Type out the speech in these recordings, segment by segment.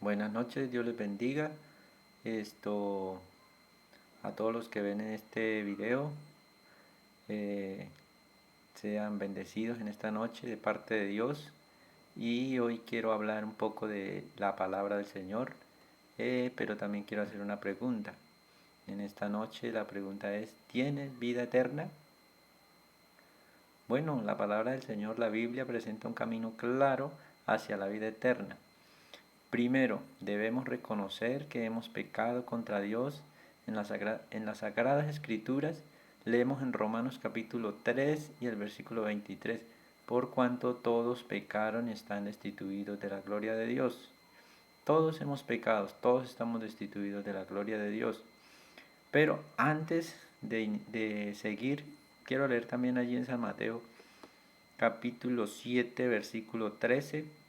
Buenas noches, Dios les bendiga. Esto a todos los que ven en este video, eh, sean bendecidos en esta noche de parte de Dios. Y hoy quiero hablar un poco de la palabra del Señor, pero también quiero hacer una pregunta. En esta noche la pregunta es: ¿tienes vida eterna? Bueno, la palabra del Señor, la Biblia, presenta un camino claro hacia la vida eterna. Primero, debemos reconocer que hemos pecado contra Dios. En las Sagradas Escrituras leemos en Romanos capítulo 3 y el versículo 23, por cuanto todos pecaron y están destituidos de la gloria de Dios. Todos hemos pecado, todos estamos destituidos de la gloria de Dios. Pero antes de seguir, quiero leer también allí en San Mateo capítulo 7, versículo 13.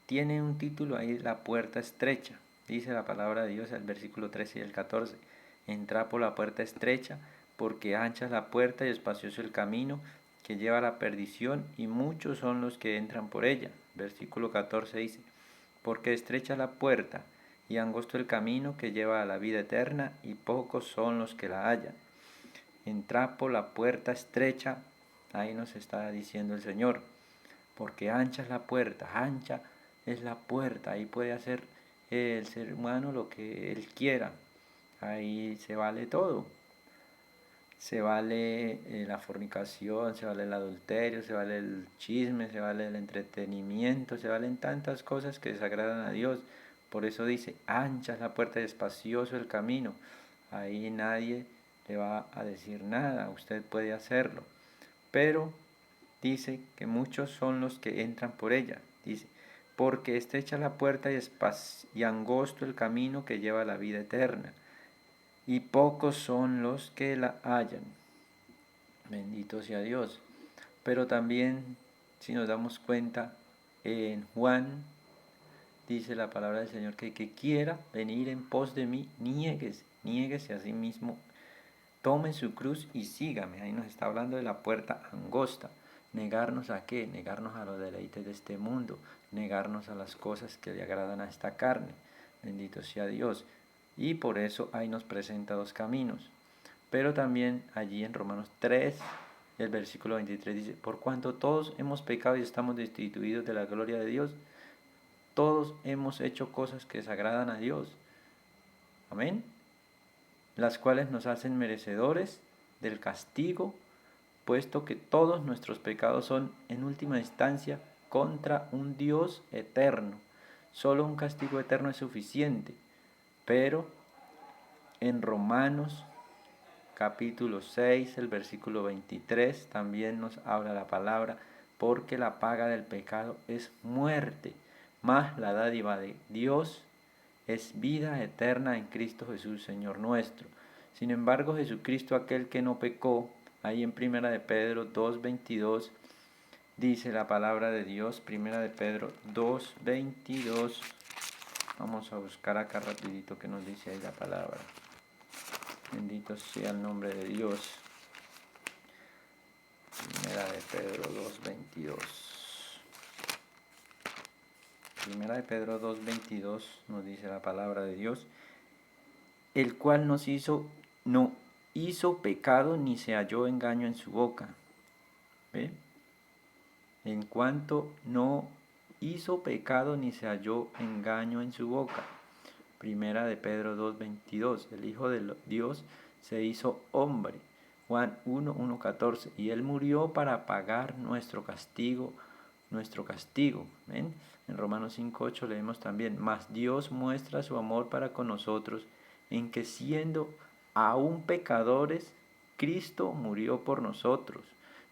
Tiene un título ahí: la puerta estrecha. Dice la palabra de Dios, el versículo 13 y el 14. Entra por la puerta estrecha, porque ancha es la puerta y espacioso el camino que lleva a la perdición, y muchos son los que entran por ella. Versículo 14 dice: porque estrecha la puerta y angosto el camino que lleva a la vida eterna, y pocos son los que la hallan. Entra por la puerta estrecha, ahí nos está diciendo el Señor, porque ancha es la puerta, ancha es la puerta, ahí puede hacer el ser humano lo que él quiera, ahí se vale todo, se vale la fornicación, se vale el adulterio, se vale el chisme, se vale el entretenimiento, se valen tantas cosas que desagradan a Dios. Por eso dice: ancha es la puerta y espacioso el camino, ahí nadie le va a decir nada, usted puede hacerlo. Pero dice que muchos son los que entran por ella. Dice: porque estrecha la puerta y angosto el camino que lleva a la vida eterna, y pocos son los que la hallan. Bendito sea Dios. Pero también, si nos damos cuenta, en Juan dice la palabra del Señor que el que quiera venir en pos de mí, niéguese a sí mismo, tome su cruz y sígame. Ahí nos está hablando de la puerta angosta. ¿Negarnos a qué? Negarnos a los deleites de este mundo, negarnos a las cosas que le agradan a esta carne. Bendito sea Dios. Y por eso ahí nos presenta dos caminos. Pero también allí en Romanos 3, el versículo 23 dice: por cuanto todos hemos pecado y estamos destituidos de la gloria de Dios, todos hemos hecho cosas que desagradan a Dios. Amén. Las cuales nos hacen merecedores del castigo, puesto que todos nuestros pecados son en última instancia contra un Dios eterno. Solo un castigo eterno es suficiente. Pero en Romanos capítulo 6, el versículo 23, también nos habla la palabra: porque la paga del pecado es muerte, mas la dádiva de Dios es vida eterna en Cristo Jesús, Señor nuestro. Sin embargo, Jesucristo, aquel que no pecó, ahí en Primera de Pedro 2:22, dice la palabra de Dios, Primera de Pedro 2:22. Vamos a buscar acá rapidito que nos dice ahí la palabra. Bendito sea el nombre de Dios. Primera de Pedro 2:22. Primera de Pedro 2:22 nos dice la palabra de Dios: el cual no hizo pecado ni se halló engaño en su boca. ¿Ve? En cuanto no hizo pecado ni se halló engaño en su boca. Primera de Pedro 2:22. El Hijo de Dios se hizo hombre. Juan 1:14. Y Él murió para pagar nuestro castigo. ¿Ven? En Romanos 5:8 leemos también: mas Dios muestra su amor para con nosotros, en que siendo aún pecadores, Cristo murió por nosotros.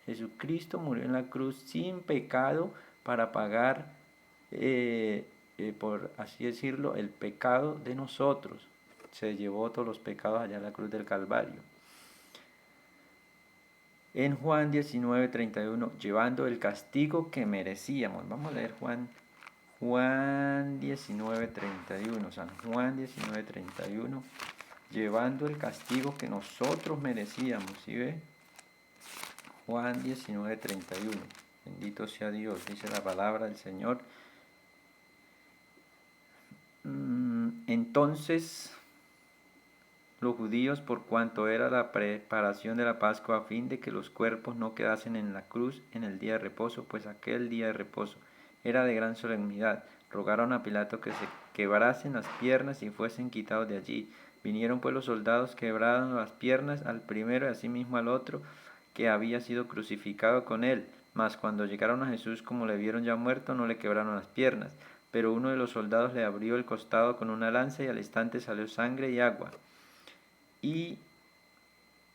Jesucristo murió en la cruz sin pecado para pagar, por así decirlo, el pecado de nosotros. Se llevó todos los pecados allá en la cruz del Calvario. En Juan 19:31, llevando el castigo que merecíamos. Vamos a leer Juan 19:31, San Juan 19:31, llevando el castigo que nosotros merecíamos. ¿Sí ve? Juan 19:31. Bendito sea Dios, dice la palabra del Señor. Entonces los judíos, por cuanto era la preparación de la Pascua, a fin de que los cuerpos no quedasen en la cruz en el día de reposo, pues aquel día de reposo era de gran solemnidad, rogaron a Pilato que se quebrasen las piernas y fuesen quitados de allí. Vinieron pues los soldados, quebraron las piernas al primero y asimismo al otro que había sido crucificado con él. Mas cuando llegaron a Jesús, como le vieron ya muerto, no le quebraron las piernas. Pero uno de los soldados le abrió el costado con una lanza y al instante salió sangre y agua. Y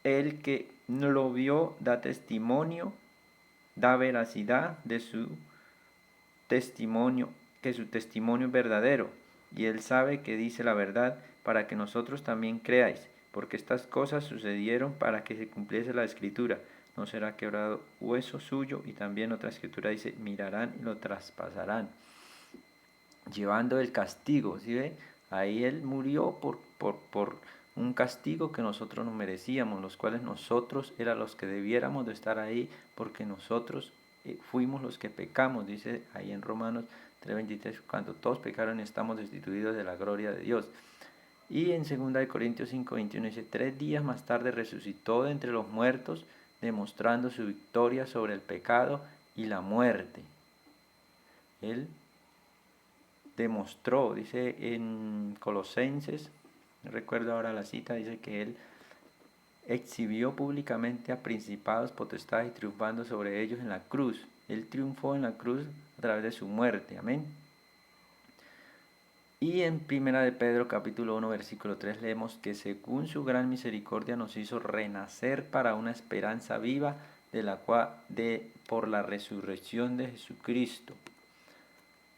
el que no lo vio da testimonio, da veracidad de su testimonio, que su testimonio es verdadero, y él sabe que dice la verdad, para que nosotros también creáis, porque estas cosas sucedieron para que se cumpliese la escritura. No será quebrado hueso suyo, y también otra escritura dice, mirarán y lo traspasarán, llevando el castigo. ¿Sí ve? Ahí él murió por un castigo que nosotros no merecíamos, los cuales nosotros eran los que debiéramos de estar ahí, porque nosotros fuimos los que pecamos, dice ahí en Romanos 3:23, cuando todos pecaron estamos destituidos de la gloria de Dios. Y en 2 Corintios 5:21 dice, 3 días más tarde resucitó de entre los muertos, demostrando su victoria sobre el pecado y la muerte. Él demostró, dice en Colosenses, no recuerdo ahora la cita, dice que él exhibió públicamente a principados, potestades y triunfando sobre ellos en la cruz. Él triunfó en la cruz a través de su muerte, amén. Y en 1 de Pedro capítulo 1 versículo 3 leemos que según su gran misericordia nos hizo renacer para una esperanza viva de la cual por la resurrección de Jesucristo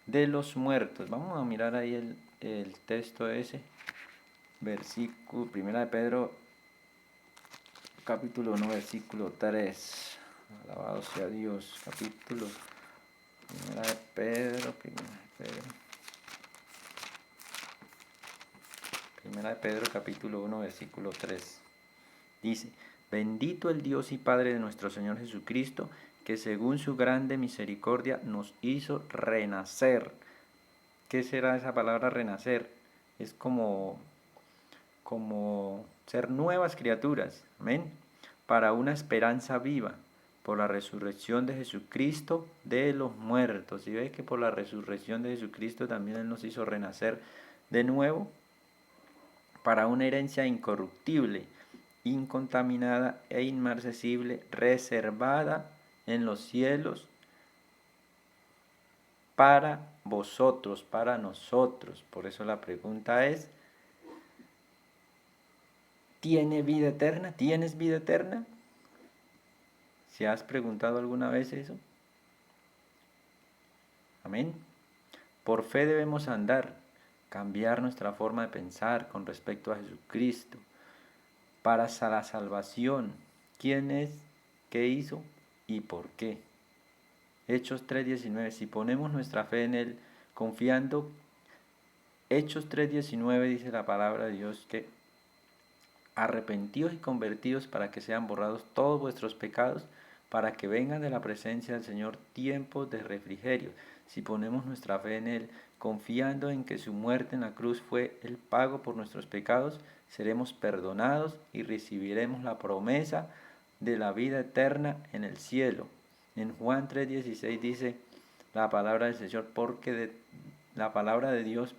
de los muertos. Vamos a mirar ahí el texto ese, versículo 1 de Pedro capítulo 1 versículo 3. Alabado sea Dios. Capítulo 1 de Pedro, 1 de Pedro capítulo 1 versículo 3. Dice, bendito el Dios y Padre de nuestro Señor Jesucristo, que según su grande misericordia nos hizo renacer. ¿Qué será esa palabra renacer? Es como ser nuevas criaturas, amén, para una esperanza viva, por la resurrección de Jesucristo de los muertos. Y ve que por la resurrección de Jesucristo también Él nos hizo renacer de nuevo para una herencia incorruptible, incontaminada e inmarcesible, reservada en los cielos para vosotros, para nosotros. Por eso la pregunta es, ¿tiene vida eterna? ¿Tienes vida eterna? ¿Se has preguntado alguna vez eso? Amén. Por fe debemos andar, cambiar nuestra forma de pensar con respecto a Jesucristo. Para la salvación, ¿quién es? ¿Qué hizo? ¿Y por qué? Hechos 3:19, si ponemos nuestra fe en Él, confiando, Hechos 3:19 dice la palabra de Dios que arrepentidos y convertidos para que sean borrados todos vuestros pecados, para que vengan de la presencia del Señor tiempos de refrigerio. Si ponemos nuestra fe en Él, confiando en que su muerte en la cruz fue el pago por nuestros pecados, seremos perdonados y recibiremos la promesa de la vida eterna en el cielo. En Juan 3:16 dice la palabra del Señor, la palabra de Dios,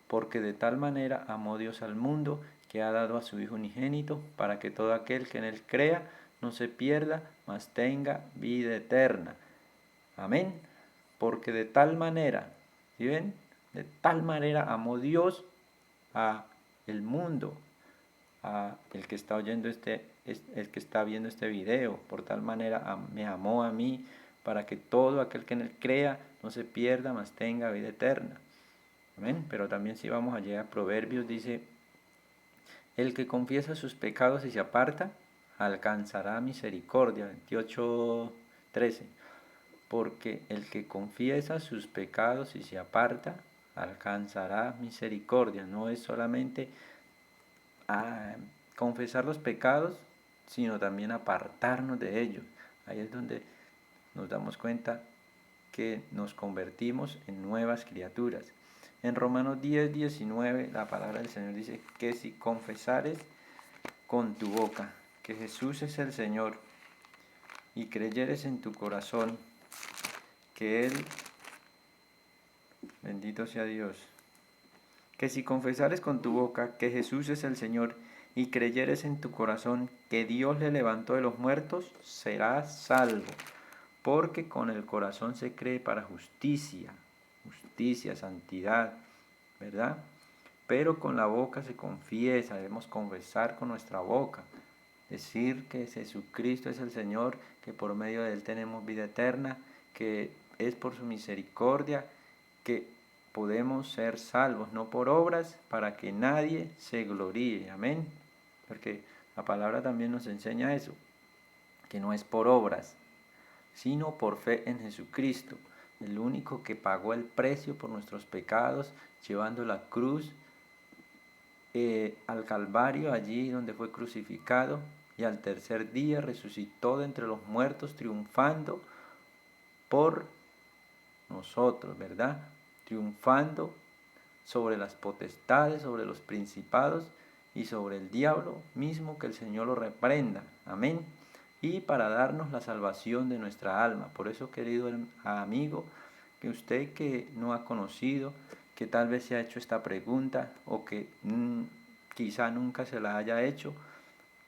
porque de tal manera amó Dios al mundo que ha dado a su Hijo unigénito, para que todo aquel que en Él crea no se pierda, mas tenga vida eterna. Amén. Porque de tal manera, ¿sí ven? De tal manera amó Dios a el mundo, a el que está oyendo el que está viendo este video. Por tal manera me amó a mí, para que todo aquel que en Él crea no se pierda, mas tenga vida eterna. Amén. Pero también si vamos allá a Proverbios, dice, el que confiesa sus pecados y se aparta, alcanzará misericordia. 28:13. Porque el que confiesa sus pecados y se aparta, alcanzará misericordia. No es solamente confesar los pecados, sino también apartarnos de ellos. Ahí es donde nos damos cuenta que nos convertimos en nuevas criaturas. En Romanos 10:19 la palabra del Señor dice que si confesares con tu boca que Jesús es el Señor y creyeres en tu corazón que Él, bendito sea Dios, que si confesares con tu boca que Jesús es el Señor y creyeres en tu corazón que Dios le levantó de los muertos, serás salvo. Porque con el corazón se cree para justicia, santidad, ¿verdad? Pero con la boca se confiesa, debemos confesar con nuestra boca, decir que Jesucristo es el Señor, que por medio de Él tenemos vida eterna, que es por su misericordia, que podemos ser salvos, no por obras, para que nadie se gloríe, amén. Porque la palabra también nos enseña eso, que no es por obras, sino por fe en Jesucristo, el único que pagó el precio por nuestros pecados, llevando la cruz al Calvario, allí donde fue crucificado, y al tercer día resucitó de entre los muertos, triunfando por nosotros, ¿verdad? Triunfando sobre las potestades, sobre los principados y sobre el diablo mismo, que el Señor lo reprenda. Amén. Y para darnos la salvación de nuestra alma. Por eso, querido amigo, que usted que no ha conocido, que tal vez se ha hecho esta pregunta o que quizá nunca se la haya hecho,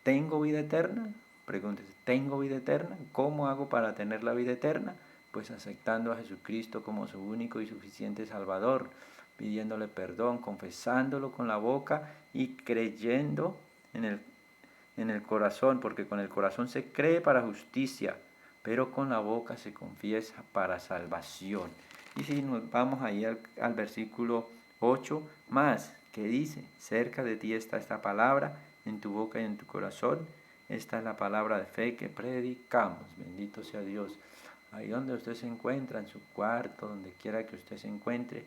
¿tengo vida eterna? Pregúntese, ¿tengo vida eterna? ¿Cómo hago para tener la vida eterna? Pues aceptando a Jesucristo como su único y suficiente Salvador, pidiéndole perdón, confesándolo con la boca y creyendo en el corazón, porque con el corazón se cree para justicia, pero con la boca se confiesa para salvación. Y si nos vamos ahí al versículo 8, más, que dice, cerca de ti está esta palabra, en tu boca y en tu corazón. Esta es la palabra de fe que predicamos. Bendito sea Dios. Ahí donde usted se encuentra, en su cuarto, donde quiera que usted se encuentre,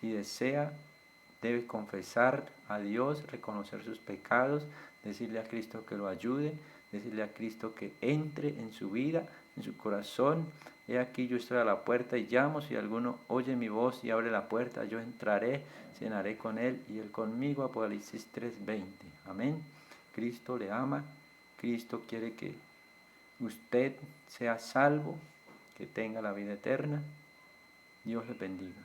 si desea, debe confesar a Dios, reconocer sus pecados, decirle a Cristo que lo ayude, decirle a Cristo que entre en su vida, en su corazón. He aquí, yo estoy a la puerta y llamo. Si alguno oye mi voz y abre la puerta, yo entraré, cenaré con él y él conmigo. Apocalipsis 3:20. Amén. Cristo le ama. Cristo quiere que usted sea salvo, que tenga la vida eterna. Dios le bendiga.